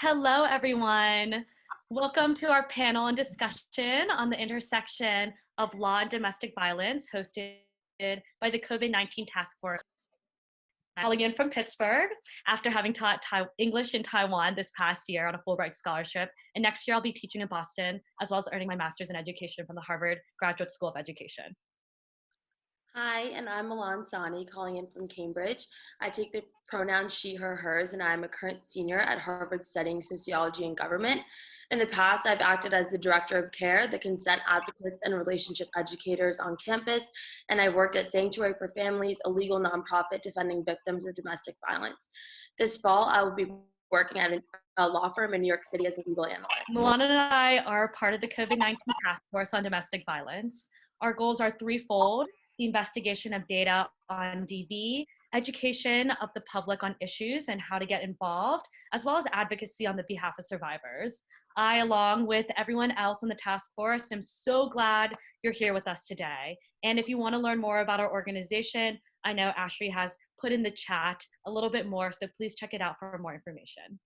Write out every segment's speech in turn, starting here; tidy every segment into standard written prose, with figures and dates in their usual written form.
Hello, everyone. Welcome to our panel and discussion on the intersection of law and domestic violence, hosted by the COVID-19 Task Force. I'm calling in from Pittsburgh after having taught English in Taiwan this past year on a Fulbright scholarship. And next year I'll be teaching in Boston, as well as earning my master's in education from the Harvard Graduate School of Education. Hi, and I'm Milan Sani, calling in from Cambridge. I take the pronouns she, her, hers, and I'm a current senior at Harvard studying sociology and government. In the past, I've acted as the director of CARE, the consent advocates and relationship educators on campus, and I've worked at Sanctuary for Families, a legal nonprofit defending victims of domestic violence. This fall, I will be working at a law firm in New York City as a legal analyst. Milan and I are part of the COVID-19 Task Force on Domestic Violence. Our goals are threefold: the investigation of data on DV, education of the public on issues and how to get involved, as well as advocacy on the behalf of survivors. I, along with everyone else on the task force, am so glad you're here with us today. And if you want to learn more about our organization, I know Ashley has put in the chat a little bit more, so please check it out for more information.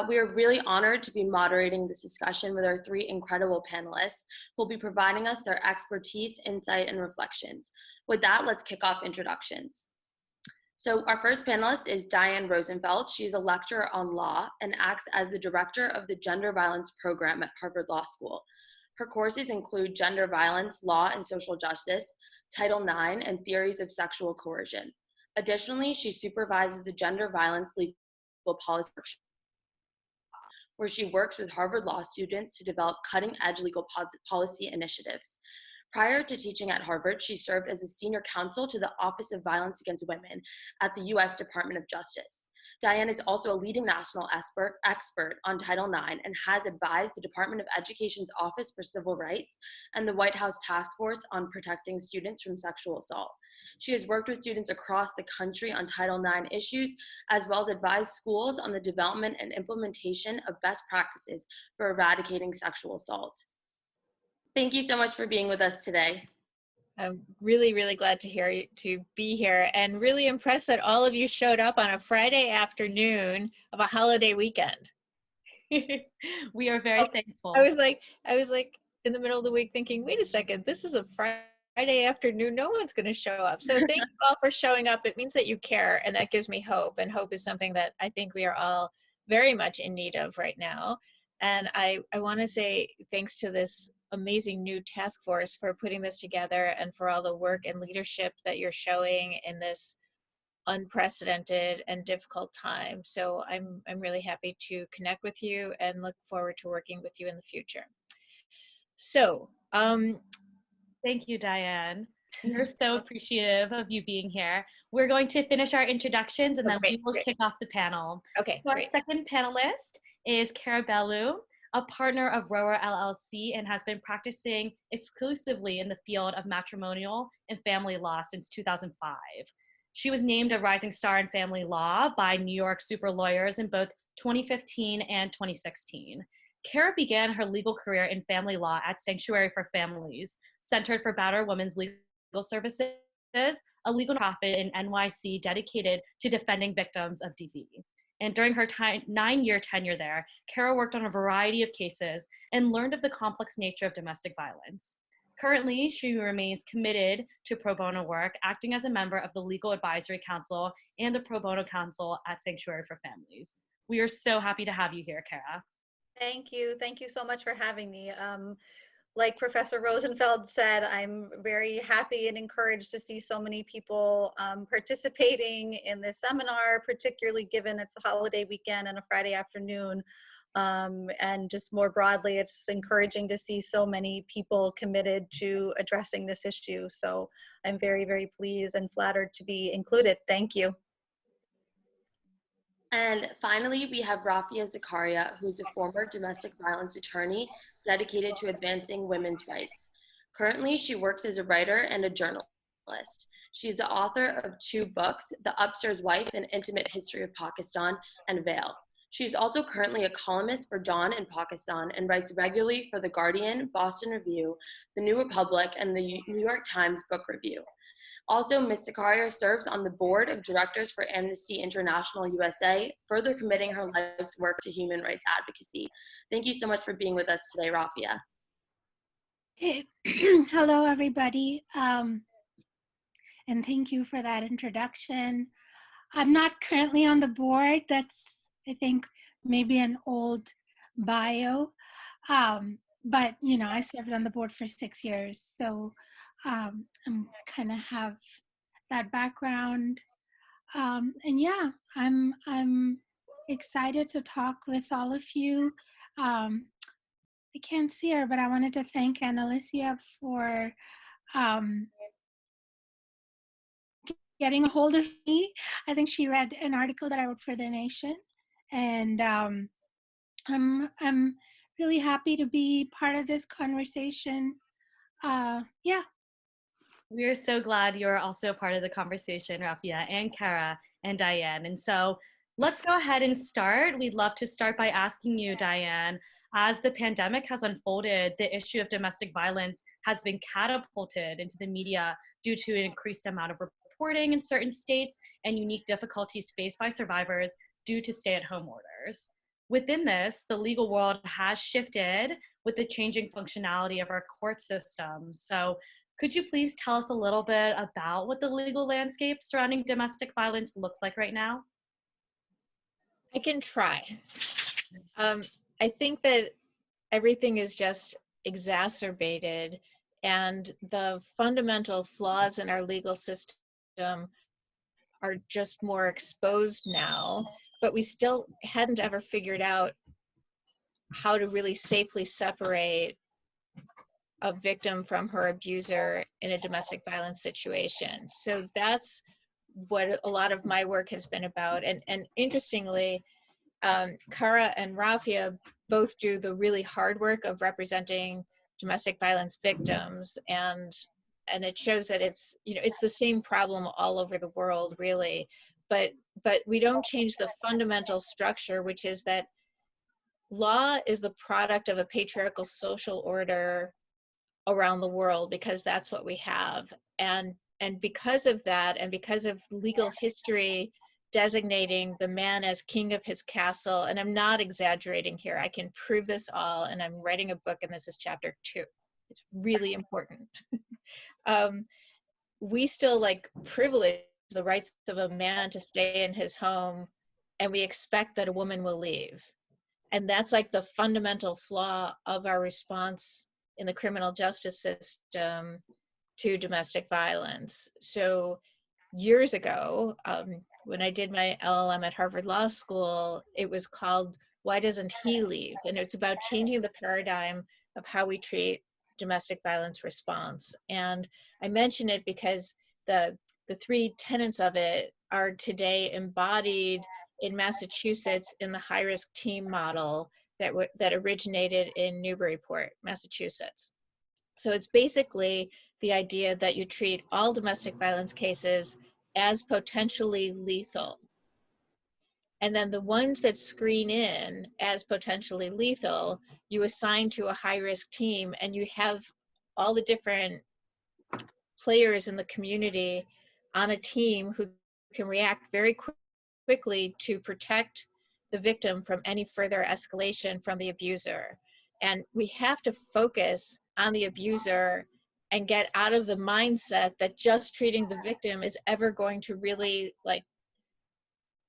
We are really honored to be moderating this discussion with our three incredible panelists who will be providing us their expertise, insight, and reflections. With that, let's kick off introductions. So our first panelist is Diane Rosenfeld. She's a lecturer on law and acts as the director of the Gender Violence Program at Harvard Law School. Her courses include Gender Violence, Law and Social Justice, Title IX, and Theories of Sexual Coercion. Additionally, she supervises the Gender Violence Legal Policy Workshop, where she works with Harvard Law students to develop cutting-edge legal policy initiatives. Prior to teaching at Harvard, she served as a senior counsel to the Office of Violence Against Women at the U.S. Department of Justice. Diane is also a leading national expert on Title IX and has advised the Department of Education's Office for Civil Rights and the White House Task Force on Protecting Students from Sexual Assault. She has worked with students across the country on Title IX issues, as well as advised schools on the development and implementation of best practices for eradicating sexual assault. Thank you so much for being with us today. I'm really, really glad to be here, and really impressed that all of you showed up on a Friday afternoon of a holiday weekend. We are very thankful. I was like in the middle of the week thinking, wait a second, this is a Friday afternoon, no one's going to show up. So thank you all for showing up. It means that you care, and that gives me hope, and hope is something that I think we are all very much in need of right now. And I want to say thanks to this amazing new task force for putting this together, and for all the work and leadership that you're showing in this unprecedented and difficult time. So I'm really happy to connect with you and look forward to working with you in the future. So thank you, Diane. We're so appreciative of you being here. We're going to finish our introductions, and then we will kick off the panel. Okay. So our second panelist is Bellew, a partner of Rower LLC, and has been practicing exclusively in the field of matrimonial and family law since 2005. She was named a rising star in family law by New York super lawyers in both 2015 and 2016. Kara began her legal career in family law at Sanctuary for Families, Centered for Battered Women's Legal Services, a legal nonprofit in NYC dedicated to defending victims of DV. And during her 9-year tenure there, Kara worked on a variety of cases and learned of the complex nature of domestic violence. Currently, she remains committed to pro bono work, acting as a member of the Legal Advisory Council and the Pro Bono Council at Sanctuary for Families. We are so happy to have you here, Kara. Thank you. Thank you so much for having me. Like Professor Rosenfeld said, I'm very happy and encouraged to see so many people participating in this seminar, particularly given it's a holiday weekend and a Friday afternoon. And just more broadly, it's encouraging to see so many people committed to addressing this issue. So I'm very, very pleased and flattered to be included. Thank you. And finally, we have Rafia Zakaria, who's a former domestic violence attorney dedicated to advancing women's rights. Currently, she works as a writer and a journalist. She's the author of 2 books, The Upstairs Wife, An Intimate History of Pakistan, and Veil. She's also currently a columnist for Dawn in Pakistan and writes regularly for The Guardian, Boston Review, The New Republic, and the New York Times Book Review. Also, Ms. Zakaria serves on the board of directors for Amnesty International USA, further committing her life's work to human rights advocacy. Thank you so much for being with us today, Rafia. Hey, hello, everybody, and thank you for that introduction. I'm not currently on the board. That's, I think, maybe an old bio, but you know, I served on the board for 6 years, so I'm kind of have that background, and yeah, I'm excited to talk with all of you. I can't see her, but I wanted to thank Annalicia for getting a hold of me. I think she read an article that I wrote for The Nation, and I'm really happy to be part of this conversation. Yeah. We're so glad you're also a part of the conversation, Rafia and Kara and Diane. And so let's go ahead and start. We'd love to start by asking you, Diane, as the pandemic has unfolded, the issue of domestic violence has been catapulted into the media due to an increased amount of reporting in certain states and unique difficulties faced by survivors due to stay-at-home orders. Within this, the legal world has shifted with the changing functionality of our court system. So could you please tell us a little bit about what the legal landscape surrounding domestic violence looks like right now? I can try. I think that everything is just exacerbated, and the fundamental flaws in our legal system are just more exposed now, but we still hadn't ever figured out how to really safely separate a victim from her abuser in a domestic violence situation. So that's what a lot of my work has been about. And interestingly, Kara and Rafia both do the really hard work of representing domestic violence victims, and it shows that it's, you know, it's the same problem all over the world, really. But we don't change the fundamental structure, which is that law is the product of a patriarchal social order around the world, because that's what we have. And because of that, and because of legal history designating the man as king of his castle, and I'm not exaggerating here, I can prove this all, and I'm writing a book, and this is chapter 2. It's really important. We still like privilege the rights of a man to stay in his home, and we expect that a woman will leave. And that's like the fundamental flaw of our response in the criminal justice system to domestic violence. So years ago, when I did my LLM at Harvard Law School, it was called Why Doesn't He Leave? And it's about changing the paradigm of how we treat domestic violence response. And I mention it because the 3 tenets of it are today embodied in Massachusetts in the high-risk team model that originated in Newburyport, Massachusetts. So it's basically the idea that you treat all domestic violence cases as potentially lethal. And then the ones that screen in as potentially lethal, you assign to a high-risk team, and you have all the different players in the community on a team who can react very quickly to protect the victim from any further escalation from the abuser. And we have to focus on the abuser and get out of the mindset that just treating the victim is ever going to really like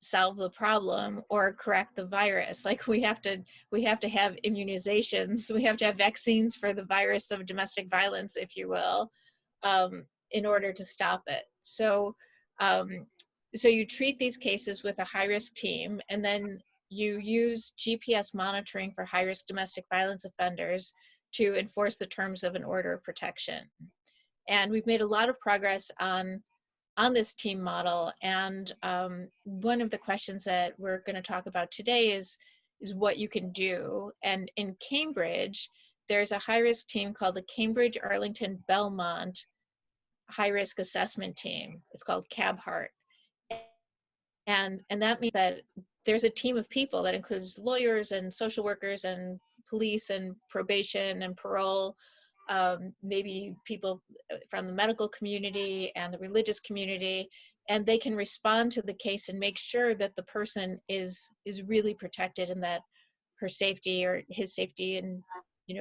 solve the problem or correct the virus. Like we have to have immunizations, we have to have vaccines for the virus of domestic violence, if you will, in order to stop it. So so you treat these cases with a high-risk team, and then you use GPS monitoring for high-risk domestic violence offenders to enforce the terms of an order of protection. And we've made a lot of progress on this team model. And one of the questions that we're going to talk about today is what you can do. And in Cambridge, there's a high-risk team called the Cambridge Arlington Belmont High-Risk Assessment Team. It's called CABHART. And that means that there's a team of people that includes lawyers and social workers and police and probation and parole maybe people from the medical community and the religious community, and they can respond to the case and make sure that the person is really protected, and that her safety or his safety in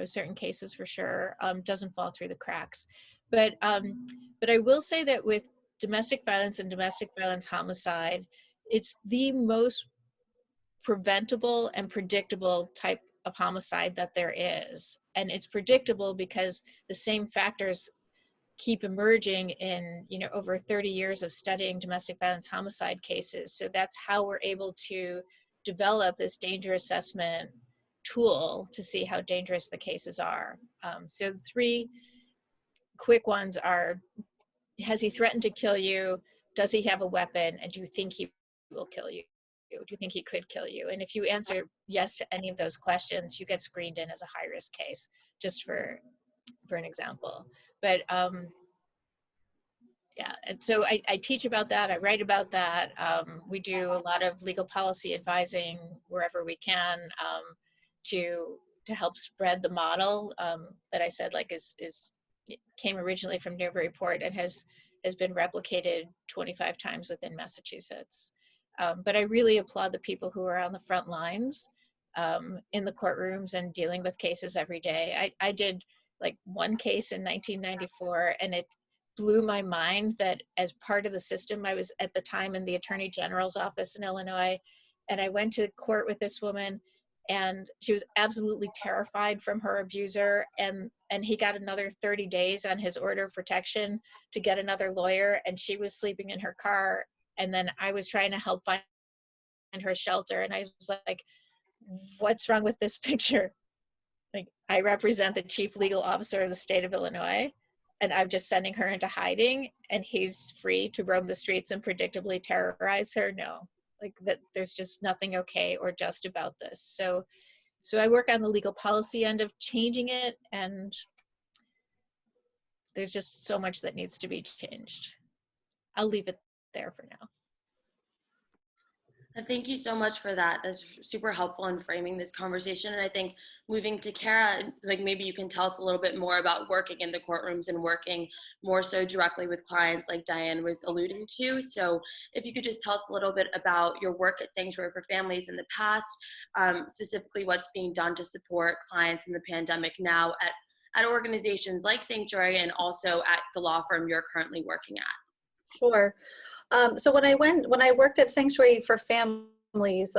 certain cases for sure doesn't fall through the cracks. But I will say that with domestic violence and domestic violence homicide, it's the most preventable and predictable type of homicide that there is. And it's predictable because the same factors keep emerging in over 30 years of studying domestic violence homicide cases. So that's how we're able to develop this danger assessment tool to see how dangerous the cases are. So the three quick ones are: has he threatened to kill you? Does he have a weapon? And do you think he will kill you? Do you think he could kill you? And if you answer yes to any of those questions, you get screened in as a high-risk case, just for an example. But yeah, and so I teach about that, I write about that. We do a lot of legal policy advising wherever we can to help spread the model that I said came originally from Newburyport and has been replicated 25 times within Massachusetts. But I really applaud the people who are on the front lines in the courtrooms and dealing with cases every day. I did one case in 1994, and it blew my mind that as part of the system, I was at the time in the Attorney General's office in Illinois, and I went to court with this woman, and she was absolutely terrified from her abuser, and he got another 30 days on his order of protection to get another lawyer, and she was sleeping in her car, and then I was trying to help find her a shelter, and I was like, what's wrong with this picture? I represent the chief legal officer of the state of Illinois, and I'm just sending her into hiding, and he's free to roam the streets and predictably terrorize her? No, that there's just nothing okay or just about this. So I work on the legal policy end of changing it, and there's just so much that needs to be changed. I'll leave it there for now. Thank you so much for that. That's super helpful in framing this conversation. And I think moving to Kara, maybe you can tell us a little bit more about working in the courtrooms and working more so directly with clients like Diane was alluding to. So if you could just tell us a little bit about your work at Sanctuary for Families in the past, specifically what's being done to support clients in the pandemic now at organizations like Sanctuary and also at the law firm you're currently working at. Sure. So when I worked at Sanctuary for Families,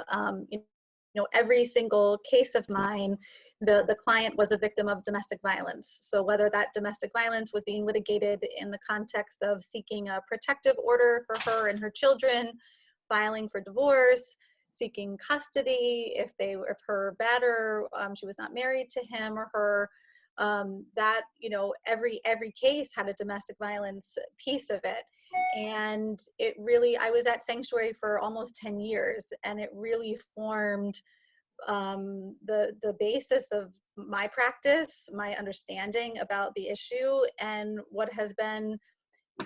every single case of mine, the client was a victim of domestic violence. So whether that domestic violence was being litigated in the context of seeking a protective order for her and her children, filing for divorce, seeking custody, if her batter, she was not married to him or her, that every case had a domestic violence piece of it. And it really, I was at Sanctuary for almost 10 years, and it really formed the basis of my practice, my understanding about the issue, and what has been,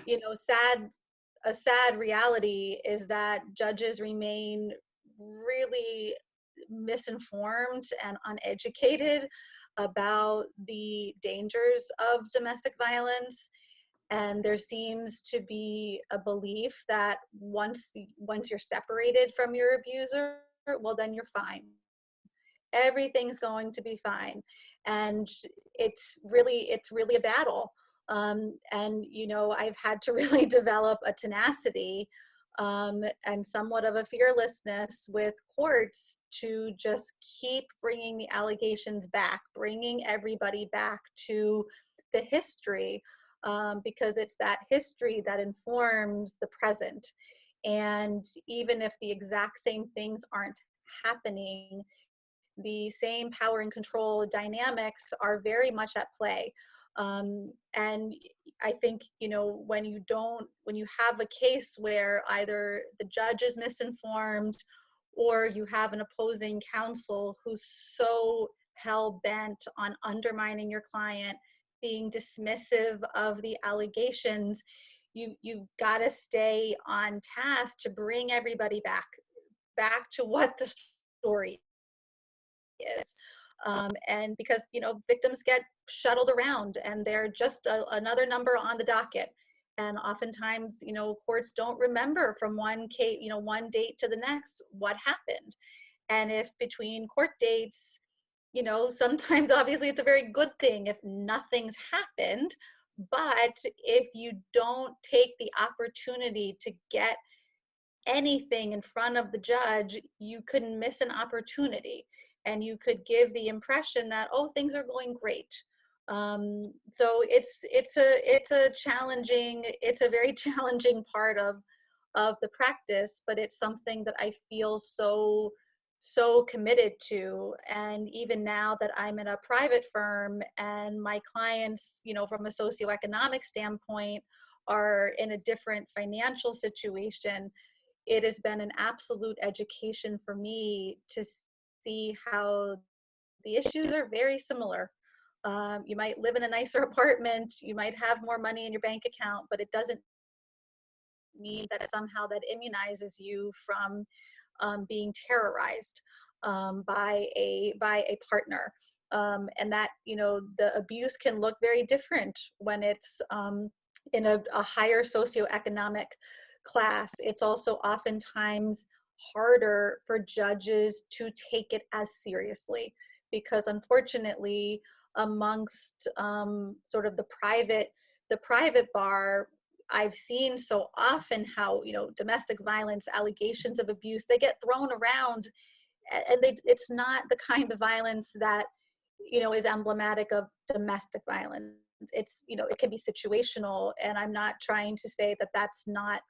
a sad reality is that judges remain really misinformed and uneducated about the dangers of domestic violence. And there seems to be a belief that once you're separated from your abuser, well, then you're fine. Everything's going to be fine. And it's really a battle. And, I've had to really develop a tenacity and somewhat of a fearlessness with courts to just keep bringing the allegations back, bringing everybody back to the history. Because it's that history that informs the present. And even if the exact same things aren't happening, the same power and control dynamics are very much at play. And I think, when you have a case where either the judge is misinformed or you have an opposing counsel who's so hell-bent on undermining your client, being dismissive of the allegations, you've got to stay on task to bring everybody back to what the story is. And because, victims get shuttled around and they're just another number on the docket. And oftentimes, courts don't remember from one case, one date to the next what happened. And if between court dates, sometimes obviously it's a very good thing if nothing's happened. But if you don't take the opportunity to get anything in front of the judge, you could miss an opportunity and you could give the impression that, oh, things are going great. So it's a very challenging part of the practice, but it's something that I feel so committed to. And even now that I'm in a private firm and my clients, from a socioeconomic standpoint, are in a different financial situation, it has been an absolute education for me to see how the issues are very similar. You might live in a nicer apartment, you might have more money in your bank account, but it doesn't mean that somehow that immunizes you from being terrorized by a partner. And that, the abuse can look very different when it's in a higher socioeconomic class. It's also oftentimes harder for judges to take it as seriously because, unfortunately, amongst sort of the private bar, I've seen so often how, domestic violence, allegations of abuse, they get thrown around, and it's not the kind of violence that, is emblematic of domestic violence. It's, it can be situational, and I'm not trying to say that that's not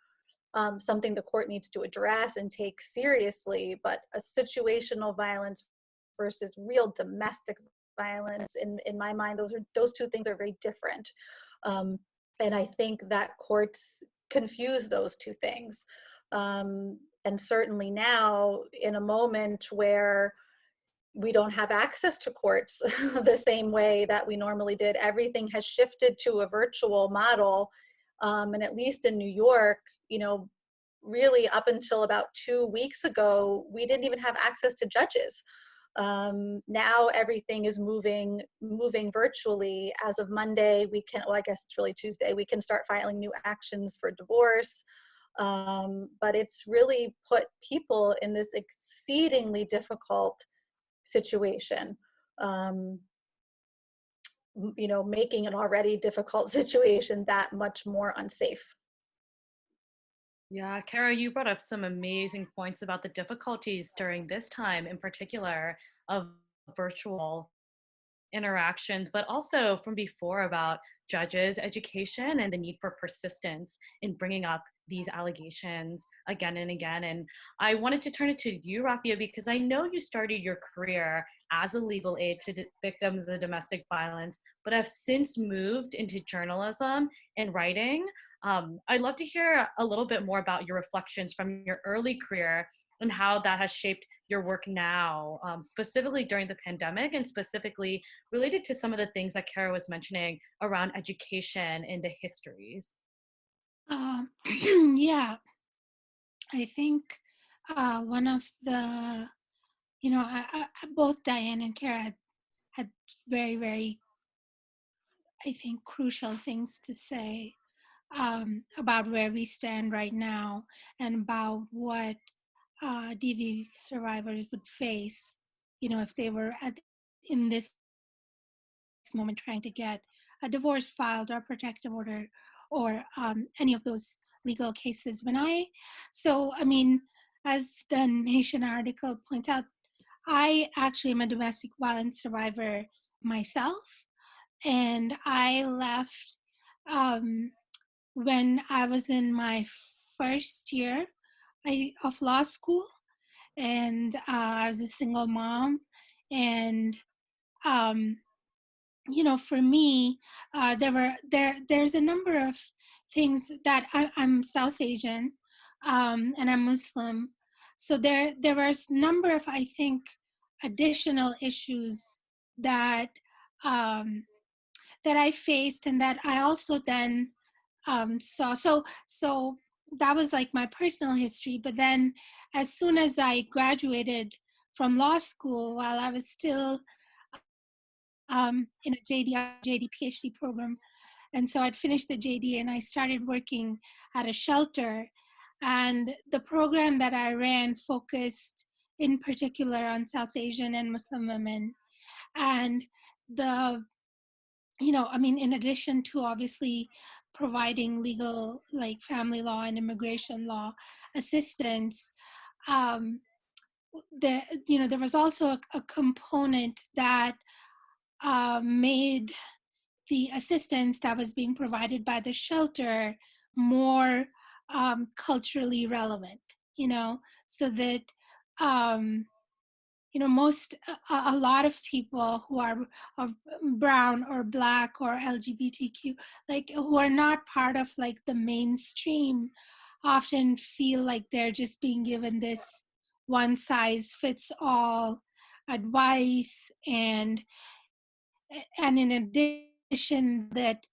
something the court needs to address and take seriously, but a situational violence versus real domestic violence, in my mind, those two things are very different. And I think that courts confuse those two things. And certainly now, in a moment where we don't have access to courts the same way that we normally did, everything has shifted to a virtual model. And at least in New York, really up until about 2 weeks ago, we didn't even have access to judges. Now everything is moving virtually. As of Monday, we can, well, I guess it's really Tuesday, we can start filing new actions for divorce. But it's really put people in this exceedingly difficult situation, making an already difficult situation that much more unsafe. Yeah, Kara, you brought up some amazing points about the difficulties during this time in particular of virtual interactions, but also from before about judges' education and the need for persistence in bringing up these allegations again and again. And I wanted to turn it to you, Rafia, because I know you started your career as a legal aid to victims of domestic violence, but have since moved into journalism and writing. I'd love to hear a little bit more about your reflections from your early career and how that has shaped your work now, specifically during the pandemic and specifically related to some of the things that Kara was mentioning around education and the histories. Yeah, I think one of the, both Diane and Kara had very, very, I think, crucial things to say about where we stand right now and about what DV survivors would face, if they were in this moment trying to get a divorce filed or protective order or any of those legal cases. As the Nation article points out, I actually am a domestic violence survivor myself, and I left when I was in my first year of law school, and I was a single mom, and for me, there's a number of things that I'm South Asian, and I'm Muslim, so there was a number of, I think, additional issues that that I faced and that I also then saw. So that was like my personal history. But then as soon as I graduated from law school, while I was still in a JD PhD program. And so I'd finished the JD and I started working at a shelter. And the program that I ran focused in particular on South Asian and Muslim women. And the, I mean, in addition to obviously providing legal, like family law and immigration law assistance, um, there was also a component that made the assistance that was being provided by the shelter more culturally relevant, so that um, a lot of people who are of brown or black or LGBTQ, like who are not part of like the mainstream, often feel like they're just being given this one size fits all advice. And in addition that,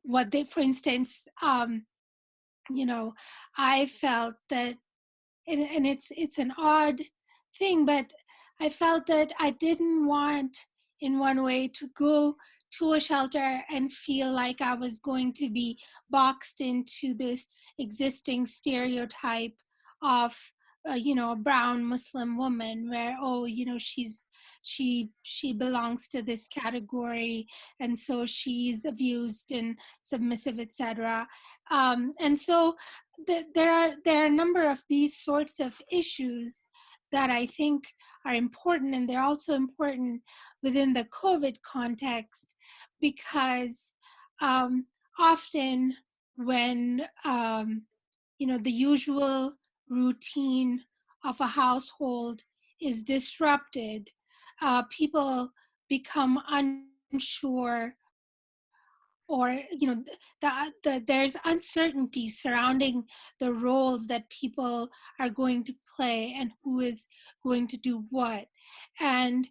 what they, for instance, I felt that, and it's an odd thing, but I felt that I didn't want in one way to go to a shelter and feel like I was going to be boxed into this existing stereotype of a brown Muslim woman, where she belongs to this category, and so she's abused and submissive, etc. And so there are a number of these sorts of issues that I think are important, and they're also important within the COVID context, because often when the usual routine of a household is disrupted, people become unsure, or there's uncertainty surrounding the roles that people are going to play and who is going to do what. And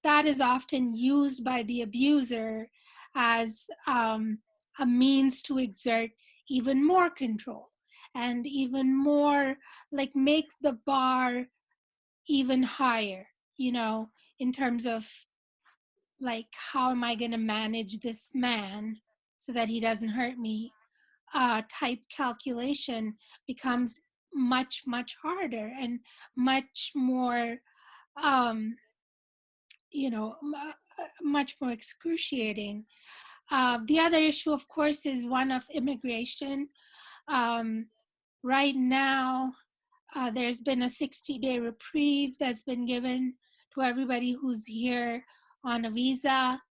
that is often used by the abuser as a means to exert even more control and even more, like, make the bar even higher, in terms of, like, how am I going to manage this man so that he doesn't hurt me? Type calculation becomes much, much harder and much more, um, much more excruciating. The other issue, of course, is one of immigration. Um, right now, there's been a 60-day reprieve that's been given to everybody who's here on a visa.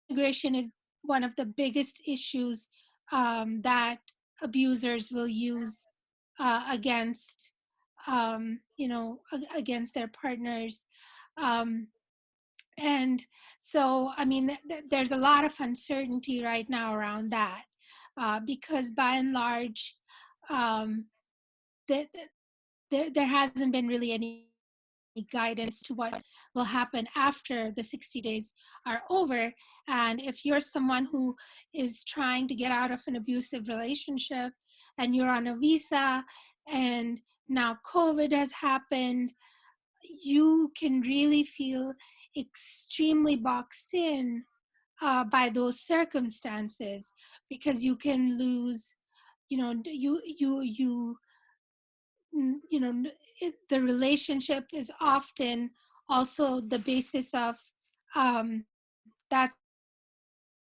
Immigration is one of the biggest issues that abusers will use against, against their partners. Um, and so, I mean, there's a lot of uncertainty right now around that, because by and large, um, there hasn't been really any guidance to what will happen after the 60 days are over. And if you're someone who is trying to get out of an abusive relationship and you're on a visa and now COVID has happened, you can really feel extremely boxed in by those circumstances, because you can lose, the relationship is often also the basis of that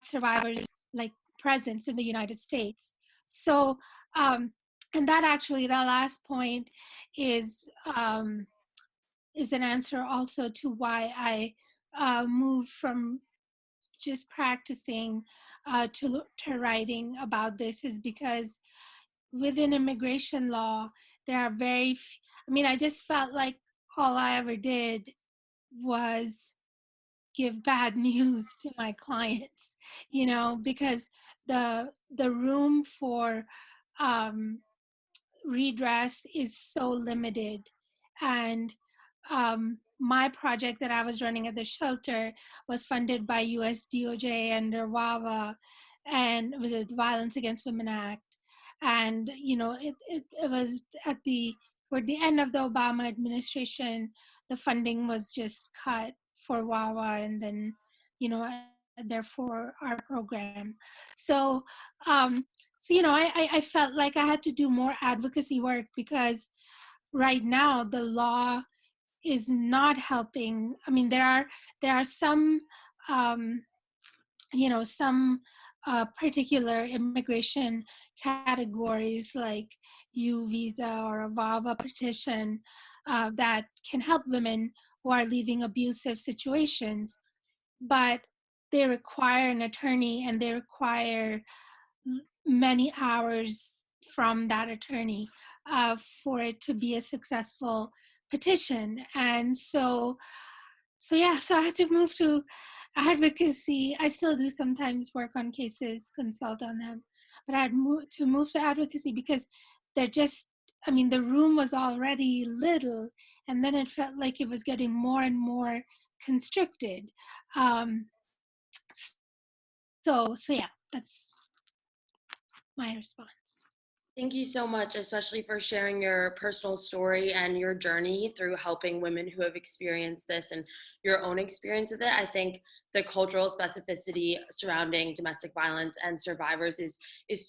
survivor's, like, presence in the United States. So, and that actually, that last point is an answer also to why I moved from just practicing to writing about this, is because within immigration law, there are I just felt like all I ever did was give bad news to my clients, because the room for redress is so limited. And my project that I was running at the shelter was funded by US DOJ under WAVA, and with the Violence Against Women Act. And it was toward the end of the Obama administration, the funding was just cut for WAWA and then, therefore our program. So, I felt like I had to do more advocacy work because right now the law is not helping. I mean, there are some, um, some particular immigration categories like U visa or a VAWA petition that can help women who are leaving abusive situations, but they require an attorney and they require many hours from that attorney for it to be a successful petition. And so I had to move to advocacy. I still do sometimes work on cases, consult on them, but I had to move to advocacy because they're just, I mean, the room was already little, and then it felt like it was getting more and more constricted. So yeah, that's my response. Thank you so much, especially for sharing your personal story and your journey through helping women who have experienced this and your own experience with it. I think the cultural specificity surrounding domestic violence and survivors is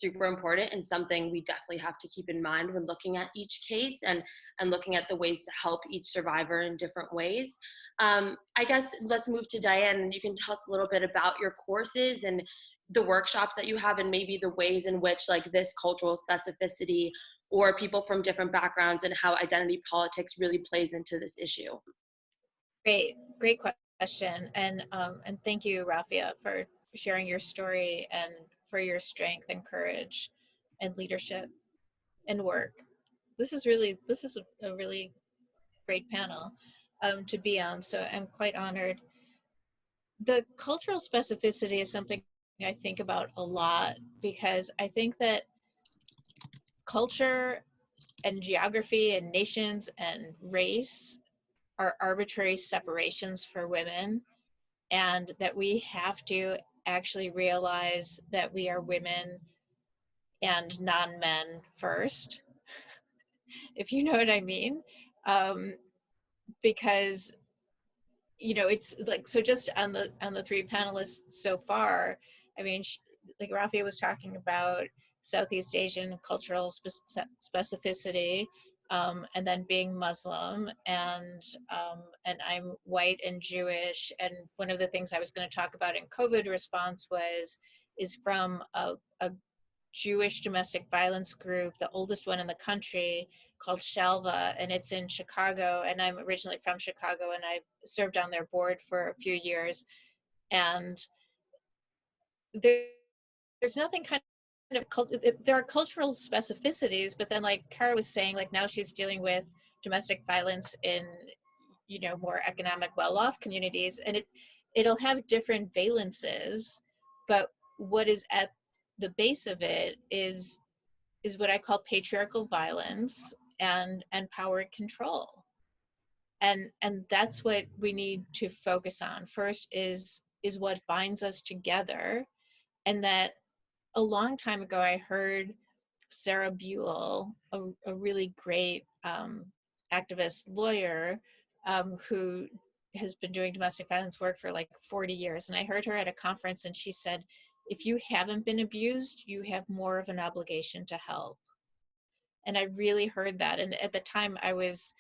super important and something we definitely have to keep in mind when looking at each case and looking at the ways to help each survivor in different ways. I guess let's move to Diane. You can tell us a little bit about your courses and the workshops that you have and maybe the ways in which like this cultural specificity or people from different backgrounds and how identity politics really plays into this issue. Great question. And thank you, Rafia, for sharing your story and for your strength and courage and leadership and work. This is a really great panel to be on. So I'm quite honored. The cultural specificity is something I think about a lot because I think that culture and geography and nations and race are arbitrary separations for women, and that we have to actually realize that we are women and non-men first, if you know what I mean. Because it's like, so just on the three panelists so far, I mean, like Rafia was talking about Southeast Asian cultural specificity, and then being Muslim, and I'm white and Jewish. And one of the things I was going to talk about in COVID response is from a Jewish domestic violence group, the oldest one in the country, called Shalva, and it's in Chicago. And I'm originally from Chicago, and I served on their board for a few years. And there's nothing kind of there are cultural specificities, but then like Kara was saying, like now she's dealing with domestic violence in more economic well-off communities, and it'll have different valences, but what is at the base of it is what I call patriarchal violence and power and control. And that's what we need to focus on. First is what binds us together. And that a long time ago, I heard Sarah Buell, a really great activist lawyer who has been doing domestic violence work for like 40 years. And I heard her at a conference, and she said, if you haven't been abused, you have more of an obligation to help. And I really heard that. And at the time, I was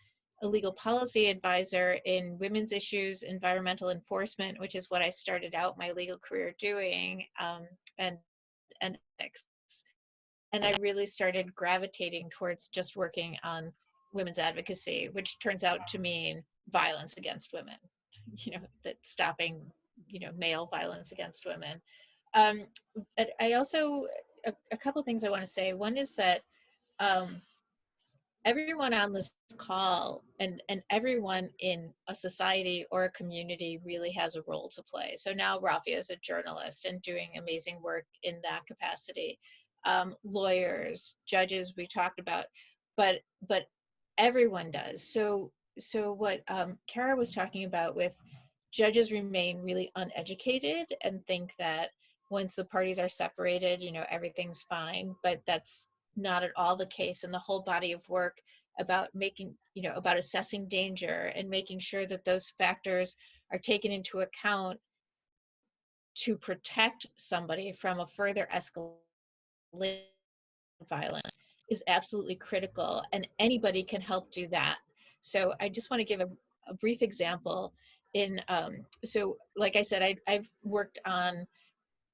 a legal policy advisor in women's issues, environmental enforcement, which is what I started out my legal career doing, and ethics. And I really started gravitating towards just working on women's advocacy, which turns out to mean violence against women, that stopping, male violence against women. But I also, a couple of things I want to say. One is that everyone on this call and everyone in a society or a community really has a role to play. So now Rafia is a journalist and doing amazing work in that capacity. Lawyers, judges, we talked about, but everyone does. So what Kara was talking about with judges remain really uneducated and think that once the parties are separated, everything's fine, but that's not at all the case. And the whole body of work about making, about assessing danger and making sure that those factors are taken into account to protect somebody from a further escalation of violence is absolutely critical, and anybody can help do that. So I just want to give a brief example. So like I said, I've worked on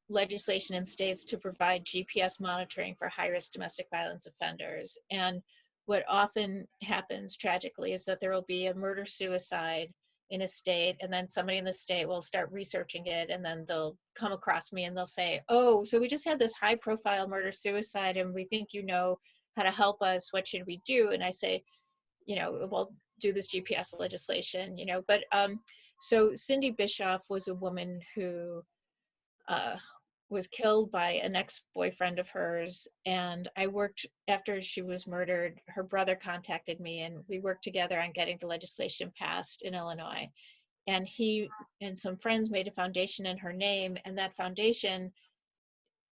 legislation in states to provide GPS monitoring for high-risk domestic violence offenders. And what often happens tragically is that there will be a murder-suicide in a state, and then somebody in the state will start researching it, and then they'll come across me and they'll say, oh, so we just had this high-profile murder-suicide, and we think you know how to help us. What should we do? And I say, well, do this GPS legislation, But so Cindy Bischoff was a woman who was killed by an ex-boyfriend of hers, and I worked after she was murdered. Her brother contacted me, and we worked together on getting the legislation passed in Illinois. And he and some friends made a foundation in her name, and that foundation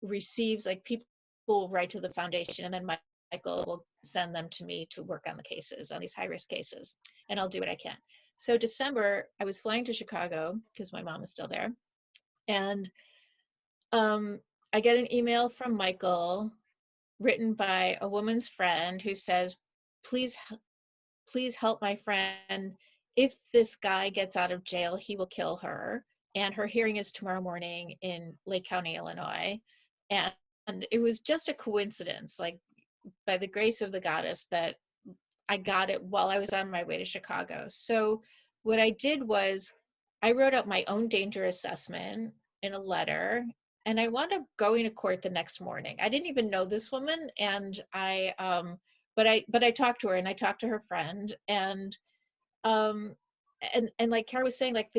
receives, like, people will write to the foundation, and then Michael will send them to me to work on the cases, on these high-risk cases, and I'll do what I can. So December, I was flying to Chicago because my mom is still there, and I get an email from Michael written by a woman's friend who says, please help my friend. If this guy gets out of jail, he will kill her. And her hearing is tomorrow morning in Lake County, Illinois. And it was just a coincidence, like by the grace of the goddess, that I got it while I was on my way to Chicago. So what I did was I wrote up my own danger assessment in a letter, and I wound up going to court the next morning. I didn't even know this woman, and but I talked to her, and I talked to her friend, and like Kara was saying, like,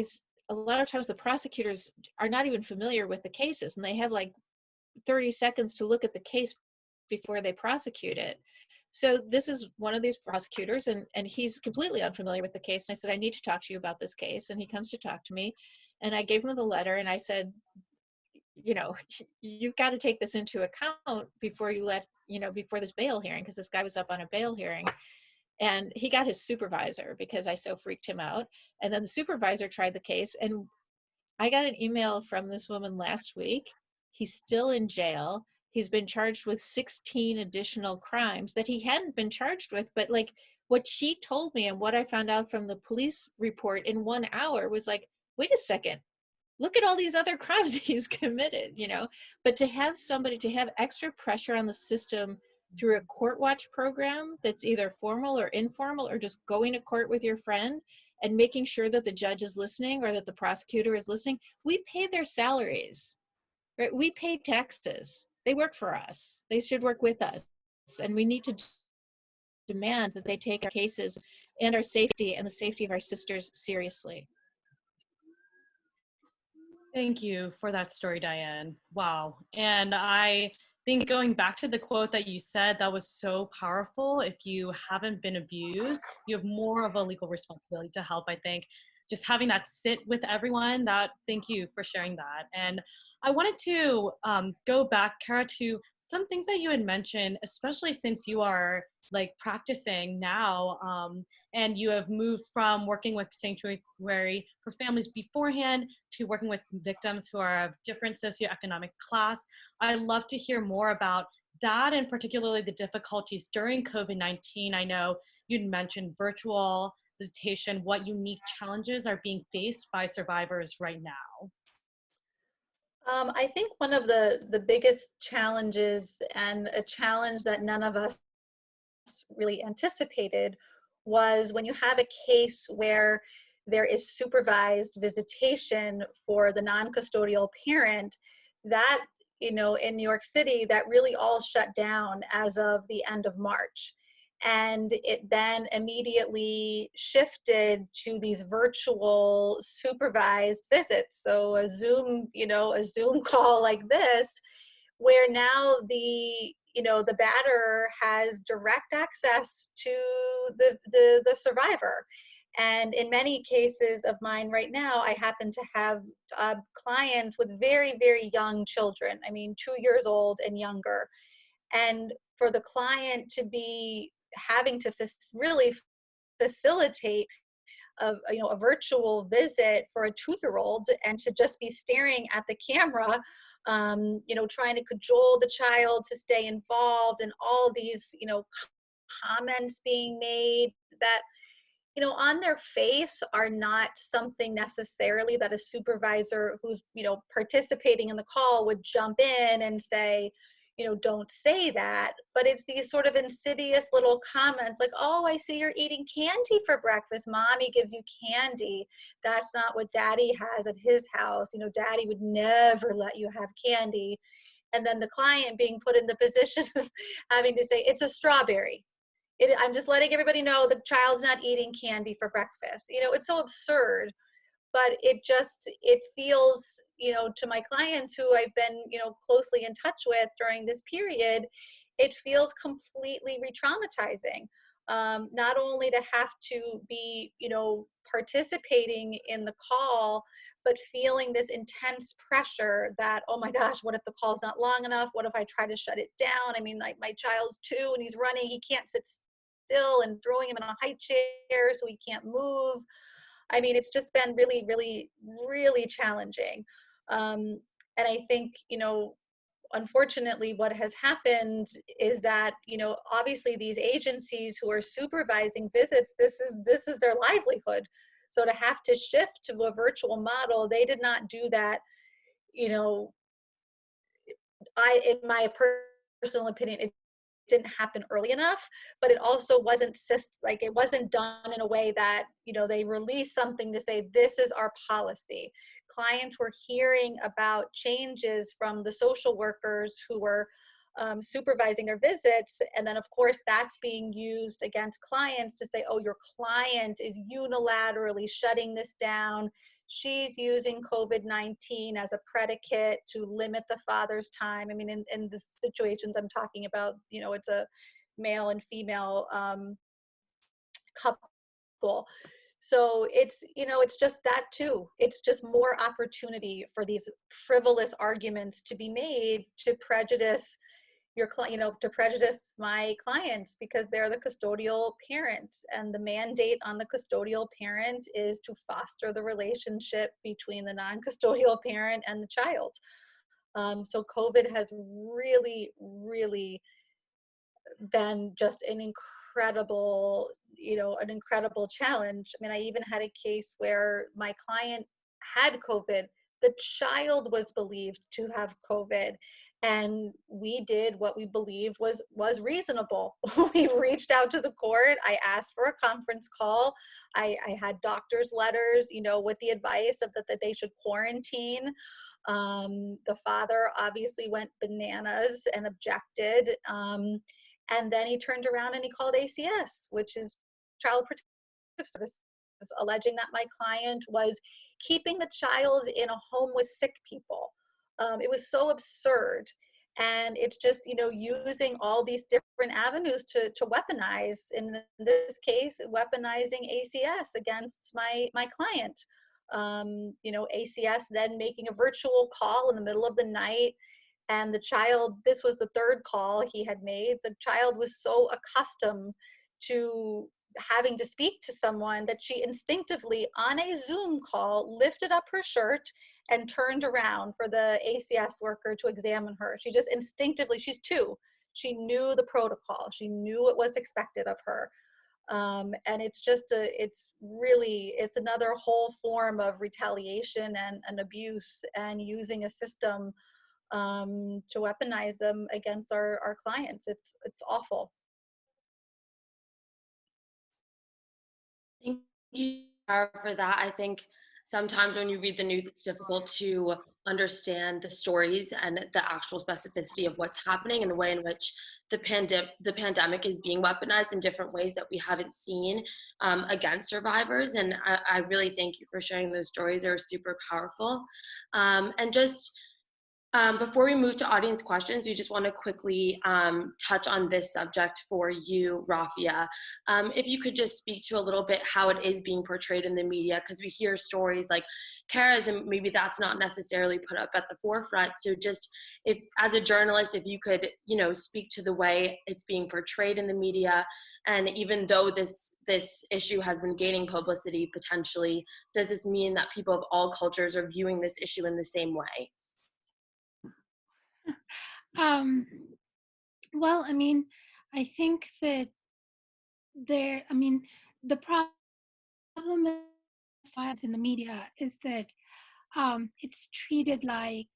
a lot of times the prosecutors are not even familiar with the cases, and they have like 30 seconds to look at the case before they prosecute it. So this is one of these prosecutors, and he's completely unfamiliar with the case. And I said, I need to talk to you about this case. And he comes to talk to me, and I gave him the letter, and I said, you've got to take this into account before you before this bail hearing, because this guy was up on a bail hearing. And he got his supervisor because I so freaked him out. And then the supervisor tried the case, and I got an email from this woman last week. He's still in jail. He's been charged with 16 additional crimes that he hadn't been charged with. But like what she told me and what I found out from the police report in 1 hour was like, wait a second, look at all these other crimes he's committed, But to have extra pressure on the system through a court watch program that's either formal or informal, or just going to court with your friend and making sure that the judge is listening or that the prosecutor is listening. We pay their salaries, right? We pay taxes. They work for us. They should work with us. And we need to demand that they take our cases and our safety and the safety of our sisters seriously. Thank you for that story, Diane. Wow. And I think going back to the quote that you said, that was so powerful. If you haven't been abused, you have more of a legal responsibility to help, I think. Just having that sit with everyone, thank you for sharing that. And I wanted to go back, Kara, to some things that you had mentioned, especially since you are like practicing now, and you have moved from working with sanctuary for families beforehand to working with victims who are of different socioeconomic class. I'd love to hear more about that, and particularly the difficulties during COVID-19. I know you'd mentioned virtual visitation. What unique challenges are being faced by survivors right now? I think one of the biggest challenges, and a challenge that none of us really anticipated, was when you have a case where there is supervised visitation for the non-custodial parent, that, in New York City, that really all shut down as of the end of March. And it then immediately shifted to these virtual supervised visits. So a Zoom call like this, where now the batter has direct access to the survivor. And in many cases of mine right now, I happen to have clients with very, very young children. I mean, 2 years old and younger. And for the client to be having to really facilitate a virtual visit for a 2-year-old, and to just be staring at the camera, trying to cajole the child to stay involved, and all these, comments being made that, on their face are not something necessarily that a supervisor who's, participating in the call would jump in and say, don't say that. But it's these sort of insidious little comments like, oh, I see you're eating candy for breakfast. Mommy gives you candy. That's not what daddy has at his house. Daddy would never let you have candy. And then the client being put in the position of having to say, it's a strawberry. I'm just letting everybody know the child's not eating candy for breakfast. It's so absurd, but it feels, to my clients who I've been, closely in touch with during this period, it feels completely re-traumatizing. Not only to have to be, participating in the call, but feeling this intense pressure that, oh my gosh, what if the call's not long enough? What if I try to shut it down? I mean, like, my child's 2 and he's running, he can't sit still, and throwing him in a high chair so he can't move. I mean, it's just been really, really, really challenging. And I think, unfortunately, what has happened is that, obviously these agencies who are supervising visits, this is their livelihood. So to have to shift to a virtual model, they did not do that, in my personal opinion, it didn't happen early enough, but it also wasn't it wasn't done in a way that, they released something to say, this is our policy. Clients were hearing about changes from the social workers who were supervising their visits. And then of course that's being used against clients to say, oh, your client is unilaterally shutting this down. She's using COVID-19 as a predicate to limit the father's time. I mean, in the situations I'm talking about, it's a male and female couple. So it's just that too. It's just more opportunity for these frivolous arguments to be made to prejudice to prejudice my clients, because they're the custodial parent, and the mandate on the custodial parent is to foster the relationship between the non-custodial parent and the child. So COVID has really, really been just an incredible challenge. I mean, I even had a case where my client had COVID. The child was believed to have COVID, and we did what we believed was reasonable. We reached out to the court. I asked for a conference call. I had doctor's letters, with the advice of that they should quarantine. The father obviously went bananas and objected. And then he turned around and he called ACS, which is Child Protective Services, alleging that my client was keeping the child in a home with sick people. It was so absurd. And it's just, using all these different avenues to weaponize, in this case, weaponizing ACS against my client. ACS then making a virtual call in the middle of the night. And the child, this was the 3rd call he had made. The child was so accustomed to having to speak to someone that she instinctively, on a Zoom call, lifted up her shirt and turned around for the ACS worker to examine her. She just instinctively, she's 2. She knew the protocol. She knew what was expected of her. And it's just it's another whole form of retaliation and abuse, and using a system to weaponize them against our clients. It's awful. Thank you for that. I think sometimes when you read the news, it's difficult to understand the stories and the actual specificity of what's happening, and the way in which the pandemic is being weaponized in different ways that we haven't seen against survivors. And I really thank you for sharing those stories. They're super powerful. And just Before we move to audience questions, we just want to quickly touch on this subject for you, Rafia. If you could just speak to a little bit how it is being portrayed in the media, because we hear stories like Kara's, and maybe that's not necessarily put up at the forefront. So just if, as a journalist, if you could, speak to the way it's being portrayed in the media, and even though this issue has been gaining publicity potentially, does this mean that people of all cultures are viewing this issue in the same way? Well, I mean, I think that the problem with violence in the media is that it's treated like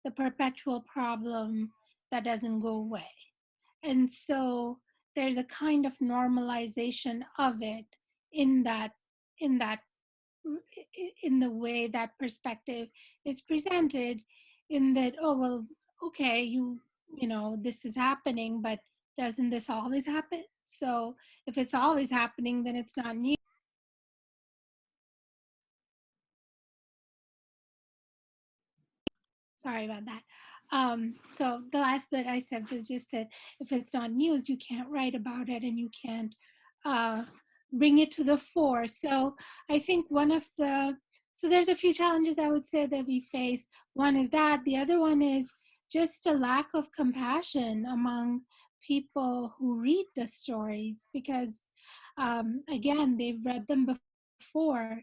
the perpetual problem that doesn't go away. And so there's a kind of normalization of it in that, in that, in the way that perspective is presented, in that, oh, well, okay, this is happening, but doesn't this always happen? So if it's always happening, then it's not new. Sorry about that. So the last bit I said was just that if it's not news, you can't write about it and you can't bring it to the fore. So I think so there's a few challenges I would say that we face. One is that. The other one is just a lack of compassion among people who read the stories, because again, they've read them before.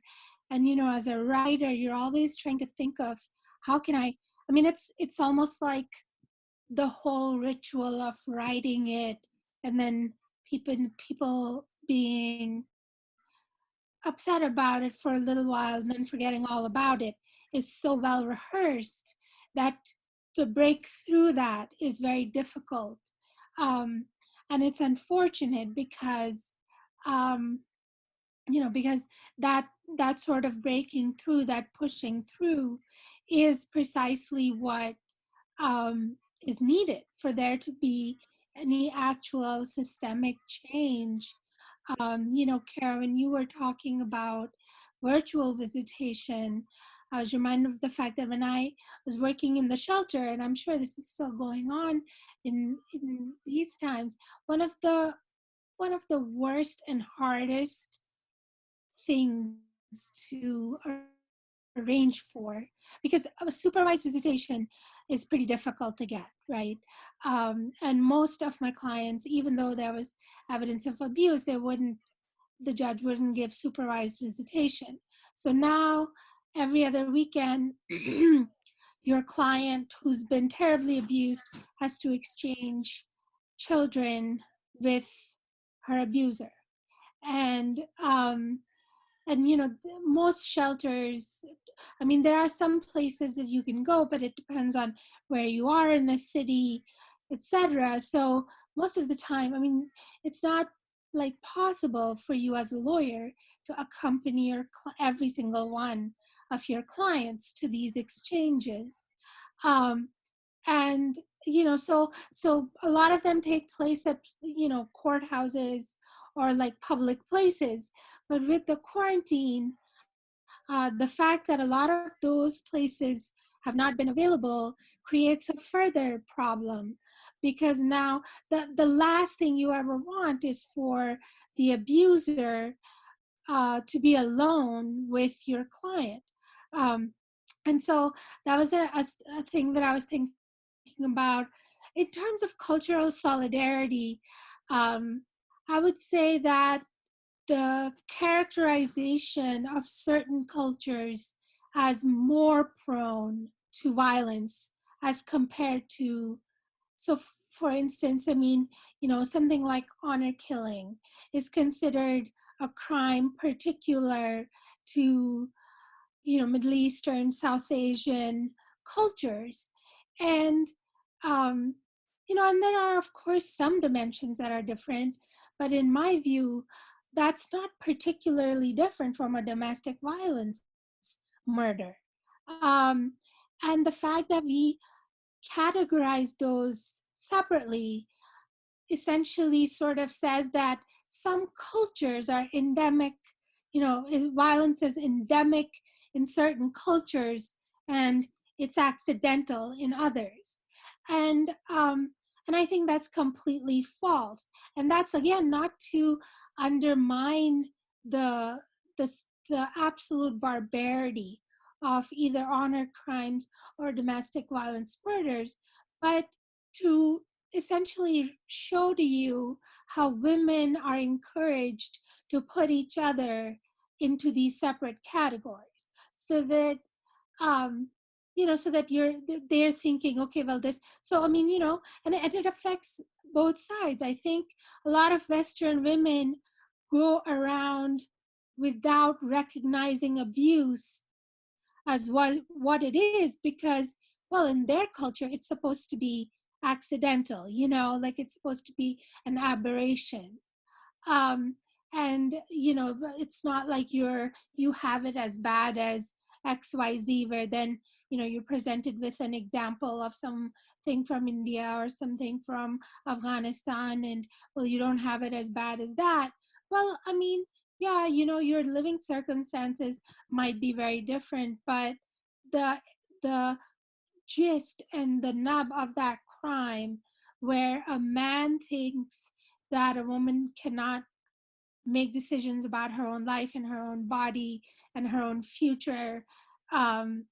And, as a writer, you're always trying to think of how can it's almost like the whole ritual of writing it and then people being upset about it for a little while and then forgetting all about it is so well rehearsed that to break through that is very difficult. And it's unfortunate because, because that sort of breaking through, that pushing through is precisely what is needed for there to be any actual systemic change. Karen, you were talking about virtual visitation. I was reminded of the fact that when I was working in the shelter, and I'm sure this is still going on in these times, one of the worst and hardest things to arrange for, because a supervised visitation is pretty difficult to get, right? And most of my clients, even though there was evidence of abuse, the judge wouldn't give supervised visitation. So now every other weekend, your client who's been terribly abused has to exchange children with her abuser. And most shelters, there are some places that you can go, but it depends on where you are in the city, etc. So most of the time, it's not like possible for you as a lawyer to accompany every single one of your clients to these exchanges. And so a lot of them take place at courthouses or like public places. But with the quarantine, the fact that a lot of those places have not been available creates a further problem, because now the last thing you ever want is for the abuser to be alone with your client. And so that was a thing that I was thinking about. In terms of cultural solidarity, I would say that the characterization of certain cultures as more prone to violence as compared to, so for instance, something like honor killing is considered a crime particular to, Middle Eastern, South Asian cultures. And, and there are, of course, some dimensions that are different, but in my view, that's not particularly different from a domestic violence murder. And the fact that we categorize those separately essentially sort of says that some cultures are endemic, violence is endemic in certain cultures, and it's accidental in others. And I think that's completely false. And that's, again, not to undermine the, the, the absolute barbarity of either honor crimes or domestic violence murders, but to essentially show to you how women are encouraged to put each other into these separate categories, so that so that they're thinking, okay, well, this, so I mean, and it affects both sides. I think a lot of Western women go around without recognizing abuse as what it is, because, well, in their culture, it's supposed to be accidental, like it's supposed to be an aberration. um and it's not like you have it as bad as XYZ, where then you're presented with an example of something from India or something from Afghanistan, and, well, you don't have it as bad as that. Well, I mean, yeah, your living circumstances might be very different, but the the gist and the nub of that crime, where a man thinks that a woman cannot make decisions about her own life and her own body and her own future, um,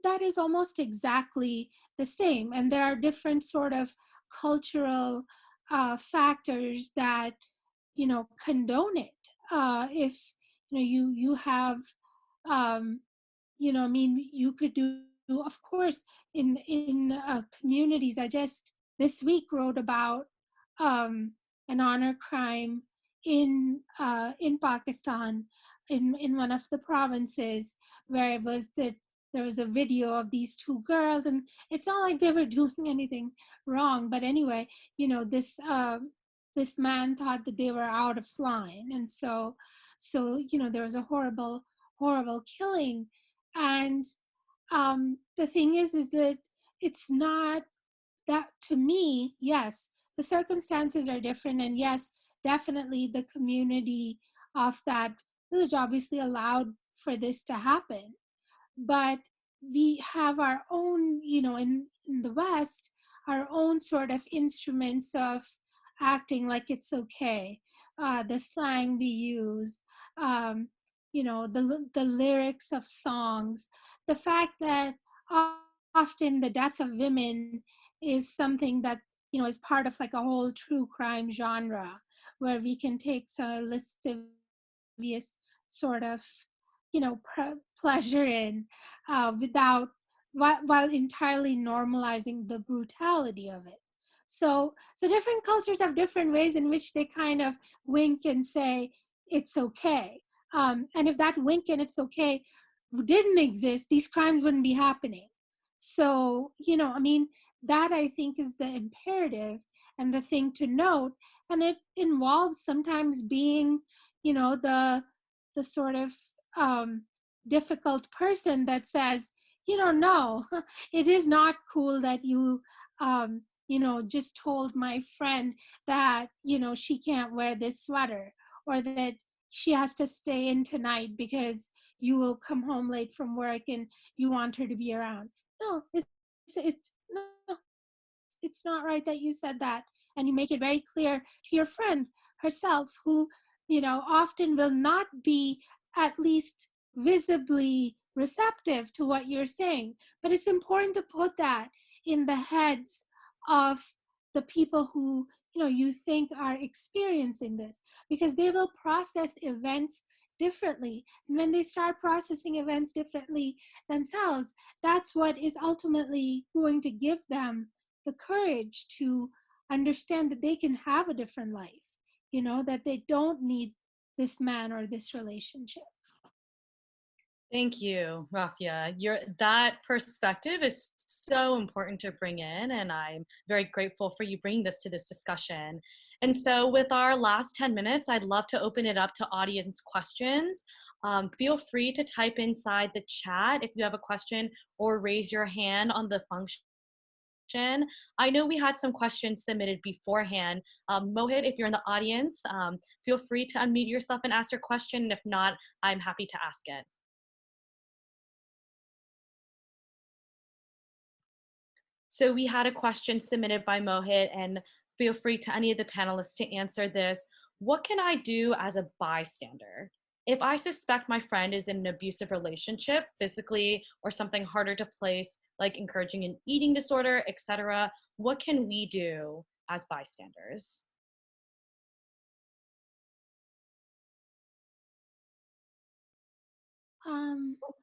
that is almost exactly the same. And there are different sort of cultural factors that condone it. If you have I mean, you could do, of course, in communities. I just this week wrote about an honor crime in Pakistan, in one of the provinces, where it was that there was a video of these two girls, and it's not like they were doing anything wrong, but anyway, this man thought that they were out of line, and so there was a horrible killing. And the thing is that it's not that, to me, yes, the circumstances are different, and yes, definitely the community of that village obviously allowed for this to happen. But we have our own, in the West, our own sort of instruments of acting like it's okay. The slang we use, the lyrics of songs, the fact that often the death of women is something that is part of like a whole true crime genre, where we can take some lascivious sort of pleasure in, without while entirely normalizing the brutality of it. So different cultures have different ways in which they kind of wink and say it's okay. And if that wink and it's okay didn't exist, these crimes wouldn't be happening. So, I mean, that I think is the imperative and the thing to note. And it involves sometimes being, the sort of difficult person that says, no, it is not cool that you, just told my friend that, she can't wear this sweater, or that she has to stay in tonight because you will come home late from work and you want her to be around. No, no, it's not right that you said that. And you make it very clear to your friend herself, who, often will not be at least visibly receptive to what you're saying. But it's important to put that in the heads of the people who, you think are experiencing this, because they will process events differently. And when they start processing events differently themselves, that's what is ultimately going to give them the courage to understand that they can have a different life, that they don't need this man or this relationship. Thank you, Rafia. That perspective is so important to bring in, and I'm very grateful for you bringing this to this discussion. And so with our last 10 minutes, I'd love to open it up to audience questions. Feel free to type inside the chat if you have a question, or raise your hand on the function. I know we had some questions submitted beforehand. Mohit, if you're in the audience, feel free to unmute yourself and ask your question. And if not, I'm happy to ask it. So we had a question submitted by Mohit, and feel free to any of the panelists to answer this. What can I do as a bystander? If I suspect my friend is in an abusive relationship, physically, or something harder to place, like encouraging an eating disorder, etc., what can we do as bystanders?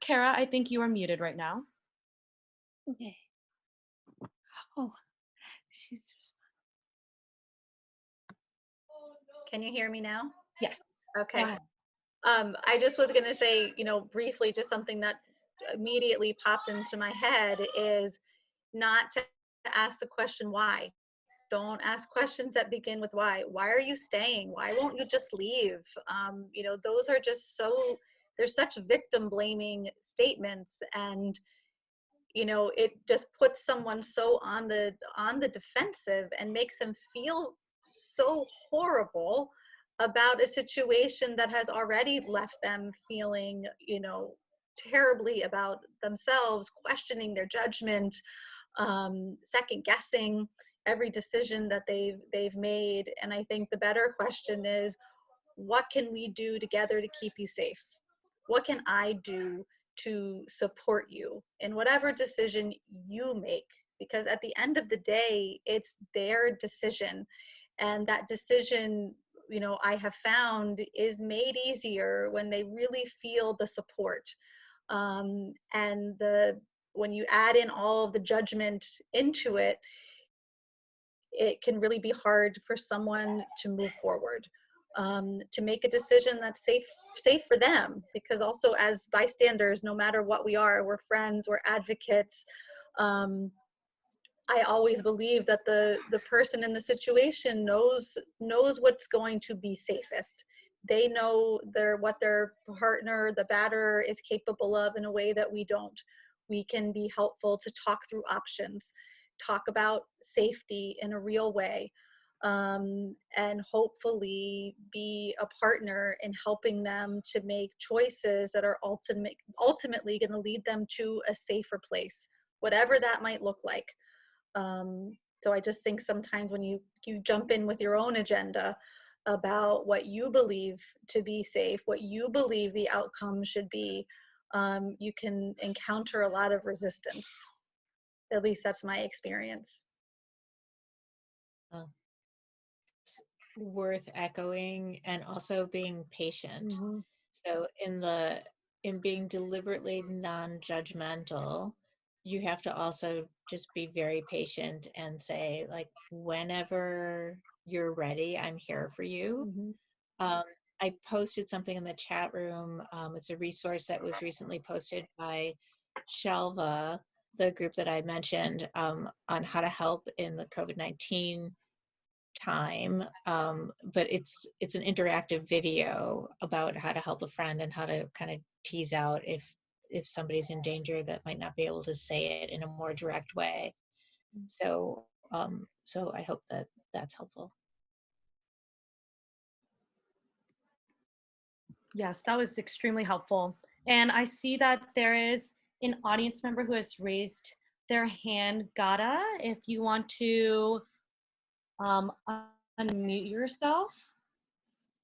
Kara, I think you are muted right now. Okay. Oh, she's. Can you hear me now? Yes. Okay. I just was going to say, briefly, just something that immediately popped into my head is not to ask the question why. Don't ask questions that begin with why. Why are you staying? Why won't you just leave? Those are just they're such victim blaming statements, and it just puts someone so on the defensive and makes them feel so horrible about a situation that has already left them feeling terribly about themselves, questioning their judgment, second guessing every decision that they've made. And I think the better question is, what can we do together to keep you safe? What can I do to support you in whatever decision you make? Because at the end of the day, it's their decision. And that decision, I have found, is made easier when they really feel the support. And when you add in all of the judgment into it, it can really be hard for someone to move forward, to make a decision that's safe for them. Because also, as bystanders, no matter what we are, we're friends, we're advocates. I always believe that the person in the situation knows what's going to be safest. They know what their partner, the batterer, is capable of in a way that we don't. We can be helpful to talk through options, talk about safety in a real way, and hopefully be a partner in helping them to make choices that are ultimately going to lead them to a safer place, whatever that might look like. So I just think sometimes when you jump in with your own agenda about what you believe to be safe, what you believe the outcome should be, you can encounter a lot of resistance. At least that's my experience. It's worth echoing, and also being patient. Mm-hmm. So in being deliberately non-judgmental, you have to also just be very patient and say, like, whenever you're ready, I'm here for you. Mm-hmm. I posted something in the chat room. It's a resource that was recently posted by Shelva, the group that I mentioned, on how to help in the COVID-19 time. But it's an interactive video about how to help a friend and how to kind of tease out if somebody's in danger that might not be able to say it in a more direct way. So I hope that that's helpful. Yes, that was extremely helpful. And I see that there is an audience member who has raised their hand. Gada, if you want to unmute yourself.